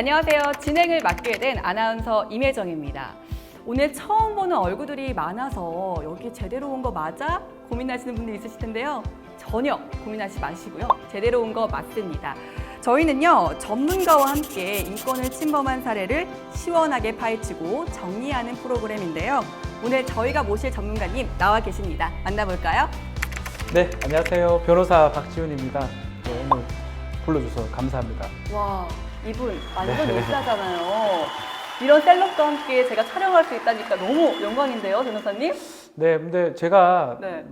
안녕하세요. 진행을 맡게 된 아나운서 임혜정입니다. 오늘 처음 보는 얼굴들이 많아서 여기 제대로 온 거 맞아? 고민하시는 분들 있으실 텐데요. 전혀 고민하지 마시고요. 제대로 온 거 맞습니다. 저희는요, 전문가와 함께 인권을 침범한 사례를 시원하게 파헤치고 정리하는 프로그램인데요. 오늘 저희가 모실 전문가님 나와 계십니다. 만나볼까요? 네, 안녕하세요. 변호사 박지훈입니다. 오늘 불러주셔서 감사합니다. 와, 이분 완전 인싸잖아요. 이런 셀럽과 함께 제가 촬영할 수 있다니까 너무 영광인데요, 변호사님? 네, 근데 제가 네.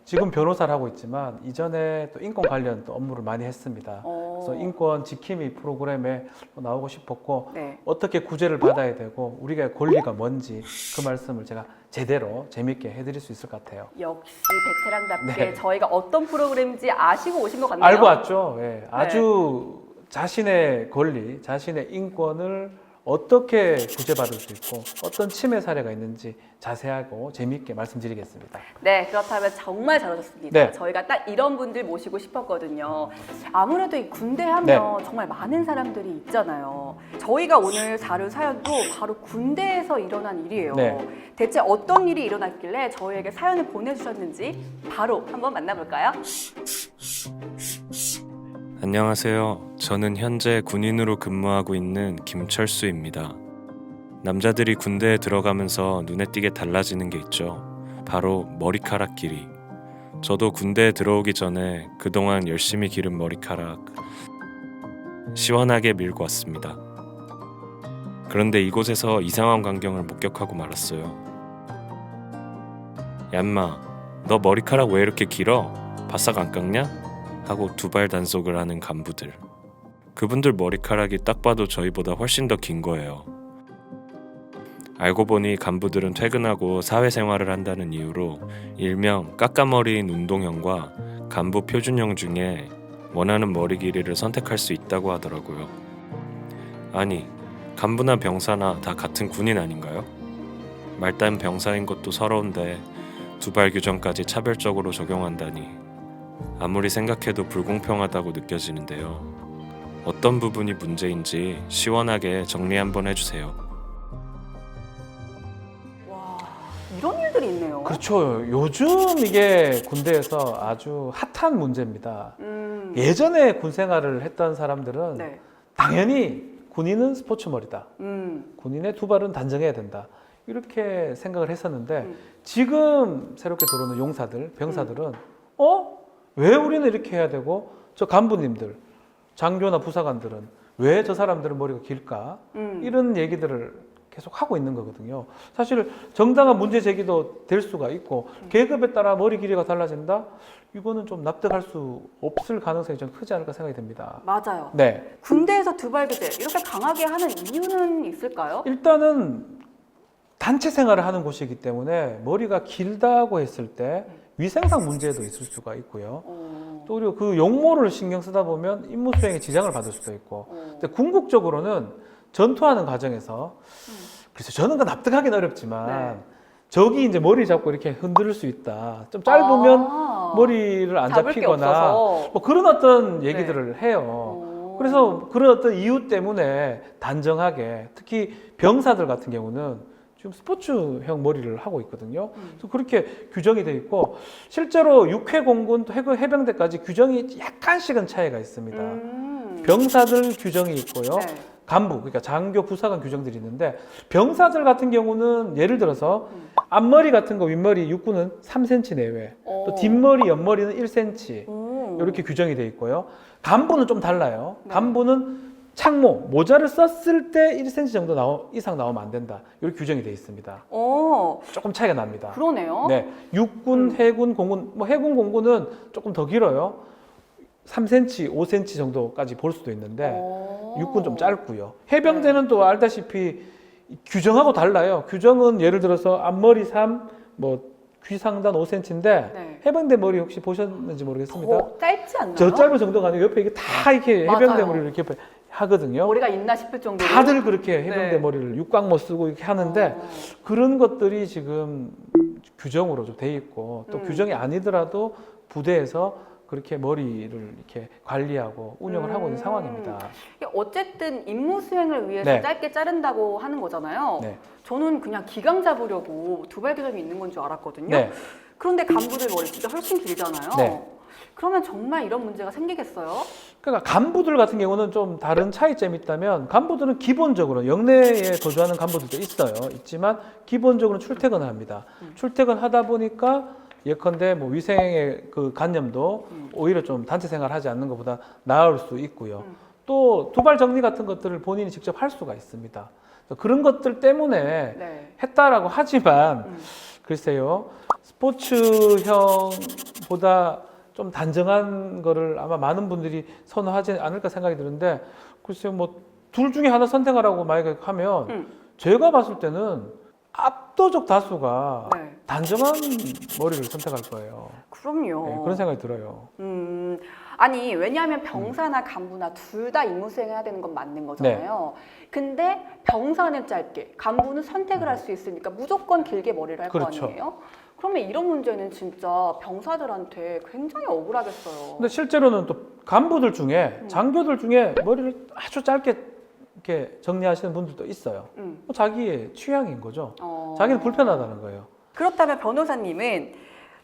지금 변호사를 하고 있지만 이전에 또 인권 관련 또 업무를 많이 했습니다. 그래서 인권 지킴이 프로그램에 나오고 싶었고 네. 어떻게 구제를 받아야 되고 우리가 권리가 뭔지 그 말씀을 제가 제대로 재밌게 해드릴 수 있을 것 같아요. 역시 베테랑답게 네. 저희가 어떤 프로그램인지 아시고 오신 것 같네요. 알고 왔죠. 네, 아주 자신의 권리, 자신의 인권을 어떻게 구제받을 수 있고 어떤 침해 사례가 있는지 자세하고 재미있게 말씀드리겠습니다. 네, 그렇다면 정말 잘 오셨습니다. 네. 저희가 딱 이런 분들 모시고 싶었거든요. 아무래도 이 군대 하면 정말 많은 사람들이 있잖아요. 저희가 오늘 다룰 사연도 바로 군대에서 일어난 일이에요. 네. 대체 어떤 일이 일어났길래 저희에게 사연을 보내주셨는지 바로 한번 만나볼까요? 안녕하세요. 저는 현재 군인으로 근무하고 있는 김철수입니다. 남자들이 군대에 들어가면서 눈에 띄게 달라지는 게 있죠. 바로 머리카락 길이. 저도 군대에 들어오기 전에 그동안 열심히 기른 머리카락 시원하게 밀고 왔습니다. 그런데 이곳에서 이상한 광경을 목격하고 말았어요. 얌마, 너 머리카락 왜 이렇게 길어? 바싹 안 깎냐? 하고 두발 단속을 하는 간부들. 그분들 머리카락이 딱 봐도 저희보다 훨씬 더 긴 거예요. 알고 보니 간부들은 퇴근하고 사회생활을 한다는 이유로 일명 까까머리인 운동형과 간부 표준형 중에 원하는 머리 길이를 선택할 수 있다고 하더라고요. 아니, 간부나 병사나 다 같은 군인 아닌가요? 말단 병사인 것도 서러운데 두발 규정까지 차별적으로 적용한다니 아무리 생각해도 불공평하다고 느껴지는데요. 어떤 부분이 문제인지 시원하게 정리 한번 해주세요. 와, 이런 일들이 있네요. 그렇죠. 요즘 이게 군대에서 아주 핫한 문제입니다. 예전에 군 생활을 했던 사람들은 네. 당연히 군인은 스포츠 머리다. 음. 군인의 두발은 단정해야 된다. 이렇게 생각을 했었는데 지금 새롭게 들어오는 용사들, 병사들은 왜 우리는 이렇게 해야 되고 저 간부님들, 장교나 부사관들은 왜 저 사람들은 머리가 길까? 이런 얘기들을 계속 하고 있는 거거든요. 사실 정당한 문제 제기도 될 수가 있고 계급에 따라 머리 길이가 달라진다? 이거는 좀 납득할 수 없을 가능성이 좀 크지 않을까 생각이 됩니다. 맞아요. 네. 군대에서 두발 규제 이렇게 강하게 하는 이유는 있을까요? 일단은 단체 생활을 하는 곳이기 때문에 머리가 길다고 했을 때 위생상 문제도 있을 수가 있고요. 또 그리고 그 용모를 신경 쓰다 보면 임무 수행에 지장을 받을 수도 있고. 근데 궁극적으로는 전투하는 과정에서 그래서 저는 그 납득하기는 어렵지만 적이 이제 머리 잡고 이렇게 흔들 수 있다. 좀 짧으면 머리를 안 잡을 게 잡히거나 없어서. 뭐 그런 어떤 얘기들을 해요. 그래서 그런 어떤 이유 때문에 단정하게 특히 병사들 같은 경우는 지금 스포츠형 머리를 하고 있거든요. 그래서 그렇게 규정이 돼 있고 실제로 육해공군 또 해병대까지 규정이 약간씩은 차이가 있습니다. 병사들 규정이 있고요. 네. 간부, 그러니까 장교, 부사관 규정들이 있는데 병사들 같은 경우는 예를 들어서 앞머리 같은 거 윗머리 육군은 3cm 내외, 또 뒷머리, 옆머리는 1cm 이렇게 규정이 돼 있고요. 간부는 좀 달라요. 간부는 창모, 모자를 썼을 때 1cm 정도 이상 나오면 안 된다. 이렇게 규정이 되어 있습니다. 조금 차이가 납니다. 그러네요. 네, 육군, 해군, 공군, 뭐 해군, 공군은 조금 더 길어요. 3cm, 5cm 정도까지 볼 수도 있는데 육군 좀 짧고요. 해병대는 또 알다시피 규정하고 달라요. 규정은 예를 들어서 앞머리 3, 뭐 귀상단 5cm인데 해병대 머리 혹시 보셨는지 모르겠습니다. 더 짧지 않나요? 저 짧은 정도가 아니고 옆에 이게 다 이렇게 해병대 머리를 이렇게 하거든요. 머리가 있나 싶을 정도로 다들 그렇게 해병대 머리를 육각모 쓰고 이렇게 하는데 그런 것들이 지금 규정으로 좀 돼 있고 또 규정이 아니더라도 부대에서 그렇게 머리를 이렇게 관리하고 운영을 하고 있는 상황입니다. 어쨌든 임무 수행을 위해서 네. 짧게 자른다고 하는 거잖아요. 네. 저는 그냥 기강 잡으려고 두발 규정이 있는 건 줄 알았거든요. 네. 그런데 간부들 머리 진짜 훨씬 길잖아요. 네. 그러면 정말 이런 문제가 생기겠어요? 그러니까 간부들 같은 경우는 좀 다른 차이점이 있다면 간부들은 기본적으로 영내에 거주하는 간부들도 있지만 기본적으로 출퇴근을 합니다. 출퇴근하다 보니까 예컨대 뭐 위생의 그 관념도 오히려 좀 단체 생활하지 않는 것보다 나을 수 있고요. 또 두발 정리 같은 것들을 본인이 직접 할 수가 있습니다. 그런 것들 때문에 네. 했다라고 하지만 글쎄요, 스포츠형보다 좀 단정한 거를 아마 많은 분들이 선호하지 않을까 생각이 드는데, 글쎄요, 뭐 둘 중에 하나 선택하라고 만약에 하면 제가 봤을 때는 압도적 다수가 네. 단정한 머리를 선택할 거예요. 그럼요. 네, 그런 생각이 들어요. 아니 왜냐하면 병사나 간부나 둘 다 임무 수행해야 되는 건 맞는 거잖아요. 근데 병사는 짧게, 간부는 선택을 할 수 있으니까 무조건 길게 머리를 할 거 그렇죠. 아니에요? 그러면 이런 문제는 진짜 병사들한테 굉장히 억울하겠어요. 근데 실제로는 또 간부들 중에 장교들 중에 머리를 아주 짧게 이렇게 정리하시는 분들도 있어요. 뭐 자기의 취향인 거죠. 자기는 불편하다는 거예요. 그렇다면 변호사님은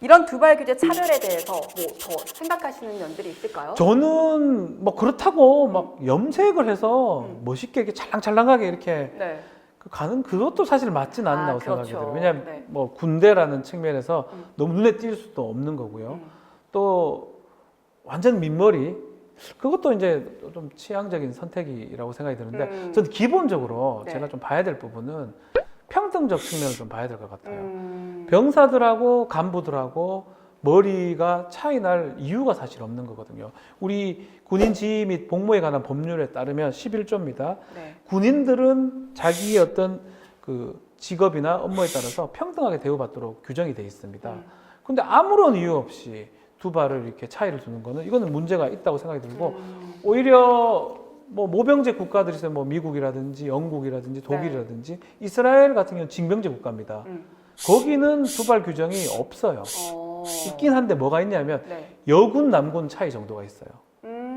이런 두발 규제 차별에 대해서 뭐 더 생각하시는 면들이 있을까요? 저는 뭐 그렇다고 막 염색을 해서 멋있게 이렇게 찰랑찰랑하게 이렇게 네. 가는 그것도 사실 맞진 않는다고 생각이 그렇죠. 들어요. 왜냐하면 네. 뭐 군대라는 측면에서 너무 눈에 띌 수도 없는 거고요. 또 완전 민머리, 그것도 이제 좀 취향적인 선택이라고 생각이 드는데 저는 기본적으로 네. 제가 좀 봐야 될 부분은 평등적 측면을 좀 봐야 될 것 같아요. 병사들하고 간부들하고 머리가 차이 날 이유가 사실 없는 거거든요. 우리 군인 지휘 및 복무에 관한 법률에 따르면 11조입니다. 네. 군인들은 자기의 어떤 그 직업이나 업무에 따라서 평등하게 대우받도록 규정이 되어 있습니다. 근데 아무런 이유 없이 두 발을 이렇게 차이를 두는 거는 이거는 문제가 있다고 생각이 들고 오히려 뭐 모병제 국가들이 있어요. 뭐 미국이라든지 영국이라든지 독일이라든지 이스라엘 같은 경우는 징병제 국가입니다. 거기는 두발 규정이 없어요. 있긴 한데 뭐가 있냐면 네. 여군 남군 차이 정도가 있어요.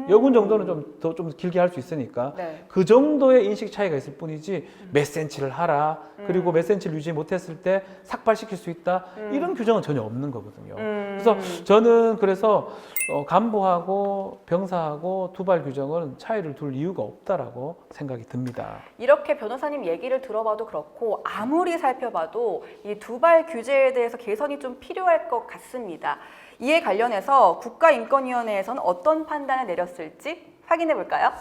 여군 정도는 좀 더 좀 길게 할 수 있으니까 네. 그 정도의 인식 차이가 있을 뿐이지 몇 센치를 하라, 그리고 몇 센치를 유지 못했을 때 삭발시킬 수 있다, 이런 규정은 전혀 없는 거거든요. 그래서 저는 그래서 간부하고 병사하고 두발 규정은 차이를 둘 이유가 없다라고 생각이 듭니다. 이렇게 변호사님 얘기를 들어봐도 그렇고 아무리 살펴봐도 이 두발 규제에 대해서 개선이 좀 필요할 것 같습니다. 이에 관련해서 국가인권위원회에서는 어떤 판단을 내렸을지 확인해 볼까요?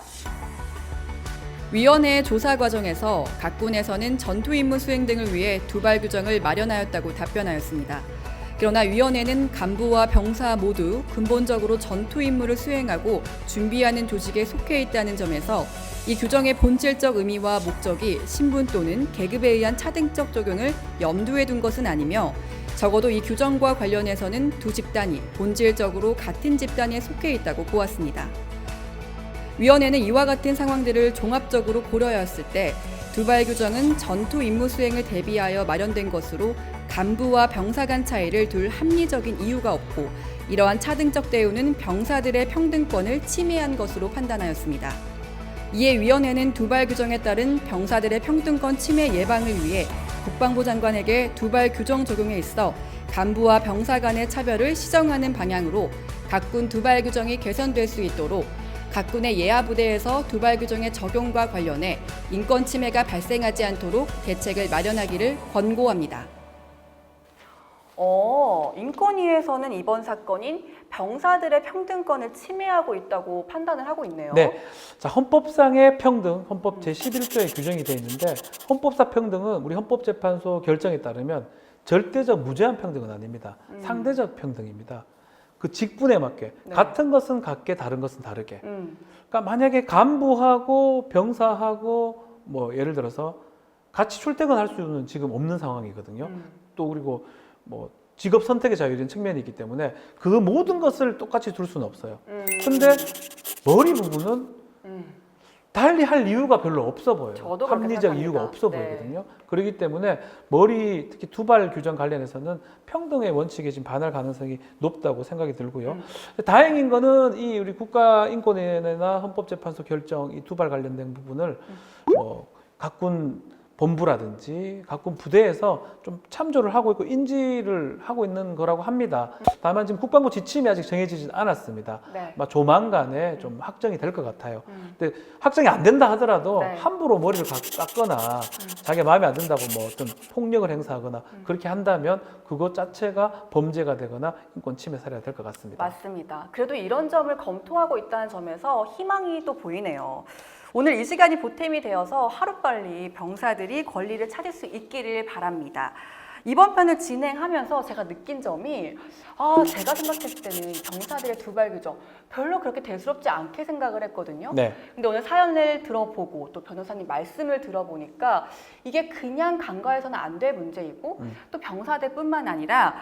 위원회의 조사 과정에서 각 군에서는 전투 임무 수행 등을 위해 두발 규정을 마련하였다고 답변하였습니다. 그러나 위원회는 간부와 병사 모두 근본적으로 전투 임무를 수행하고 준비하는 조직에 속해 있다는 점에서 이 규정의 본질적 의미와 목적이 신분 또는 계급에 의한 차등적 적용을 염두에 둔 것은 아니며 적어도 이 규정과 관련해서는 두 집단이 본질적으로 같은 집단에 속해 있다고 보았습니다. 위원회는 이와 같은 상황들을 종합적으로 고려하였을 때 두발 규정은 전투 임무 수행을 대비하여 마련된 것으로 간부와 병사 간 차이를 둘 합리적인 이유가 없고 이러한 차등적 대우는 병사들의 평등권을 침해한 것으로 판단하였습니다. 이에 위원회는 두발 규정에 따른 병사들의 평등권 침해 예방을 위해 국방부 장관에게 두발 규정 적용에 있어 간부와 병사 간의 차별을 시정하는 방향으로 각군 두발 규정이 개선될 수 있도록 각 군의 예하 부대에서 두발 규정의 적용과 관련해 인권 침해가 발생하지 않도록 대책을 마련하기를 권고합니다. 인권위에서는 이번 사건인 병사들의 평등권을 침해하고 있다고 판단을 하고 있네요. 네, 자, 헌법상의 평등, 헌법 제11조에 규정이 되어 있는데 헌법사 평등은 우리 헌법재판소 결정에 따르면 절대적 무제한 평등은 아닙니다. 상대적 평등입니다. 그 직분에 맞게 네. 같은 것은 같게 다른 것은 다르게. 그러니까 만약에 간부하고 병사하고 뭐 예를 들어서 같이 출퇴근할 수는 지금 없는 상황이거든요. 또 그리고 뭐 직업 선택의 자유적인 측면이 있기 때문에 그 모든 것을 똑같이 둘 수는 없어요. 근데 머리 부분은 달리 할 이유가 별로 없어 보여요. 저도 그렇게 합리적 생각합니다. 이유가 없어 네. 보이거든요. 그렇기 때문에 머리 특히 두발 규정 관련해서는 평등의 원칙에 지금 반할 가능성이 높다고 생각이 들고요. 다행인 거는 이 우리 국가인권위원회나 헌법재판소 결정 이 두발 관련된 부분을 각군 본부라든지 각군 부대에서 좀 참조를 하고 있고 인지를 하고 있는 거라고 합니다. 다만 지금 국방부 지침이 아직 정해지진 않았습니다. 네. 아마 조만간에 좀 확정이 될 것 같아요. 근데 확정이 안 된다 하더라도 네. 함부로 머리를 깎거나 자기가 마음에 안 든다고 뭐 어떤 폭력을 행사하거나 그렇게 한다면 그것 자체가 범죄가 되거나 인권 침해 사례가 될 것 같습니다. 맞습니다. 그래도 이런 점을 검토하고 있다는 점에서 희망이 또 보이네요. 오늘 이 시간이 보탬이 되어서 하루빨리 병사들이 권리를 찾을 수 있기를 바랍니다. 이번 편을 진행하면서 제가 느낀 점이 제가 생각했을 때는 병사들의 두발 규정 별로 그렇게 대수롭지 않게 생각을 했거든요. 네. 근데 오늘 사연을 들어보고 또 변호사님 말씀을 들어보니까 이게 그냥 간과해서는 안 될 문제이고 또 병사들뿐만 아니라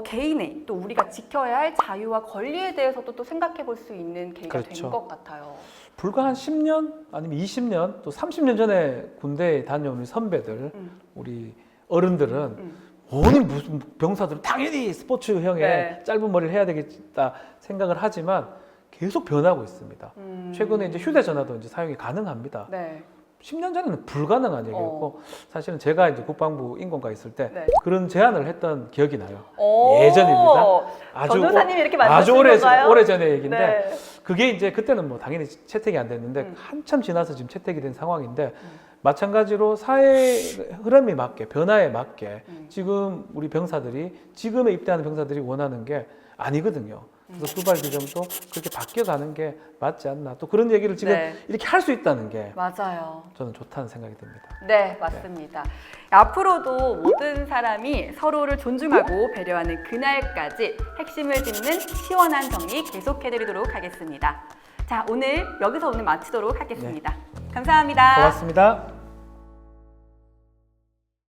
개인의 또 우리가 지켜야 할 자유와 권리에 대해서도 또 생각해 볼 수 있는 계기가 그렇죠. 된 것 같아요. 불과 한 10년 아니면 20년 또 30년 전에 군대에 다녀온 우리 선배들, 우리 어른들은 무슨 병사들은 당연히 스포츠형의 네. 짧은 머리를 해야 되겠다 생각을 하지만 계속 변하고 있습니다. 최근에 이제 휴대전화도 이제 사용이 가능합니다. 네. 10년 전에는 불가능한 얘기였고 사실은 제가 이제 국방부 인권과에 있을 때 네. 그런 제안을 했던 기억이 나요. 오, 예전입니다. 변호사님이 이렇게 아주 만드신 건가요? 오래 전의 얘기인데 네. 그게 이제 그때는 뭐 당연히 채택이 안 됐는데 한참 지나서 지금 채택이 된 상황인데 마찬가지로 사회 흐름에 맞게 변화에 맞게 지금 우리 병사들이 지금에 입대하는 병사들이 원하는 게 아니거든요. 그래서 두발 규정도 그렇게 바뀌어가는 게 맞지 않나. 또 그런 얘기를 지금 네. 이렇게 할 수 있다는 게 맞아요. 저는 좋다는 생각이 듭니다. 네, 맞습니다. 앞으로도 모든 사람이 서로를 존중하고 배려하는 그날까지 핵심을 짚는 시원한 정리 계속해드리도록 하겠습니다. 자, 오늘 여기서 마치도록 하겠습니다. 감사합니다. 고맙습니다.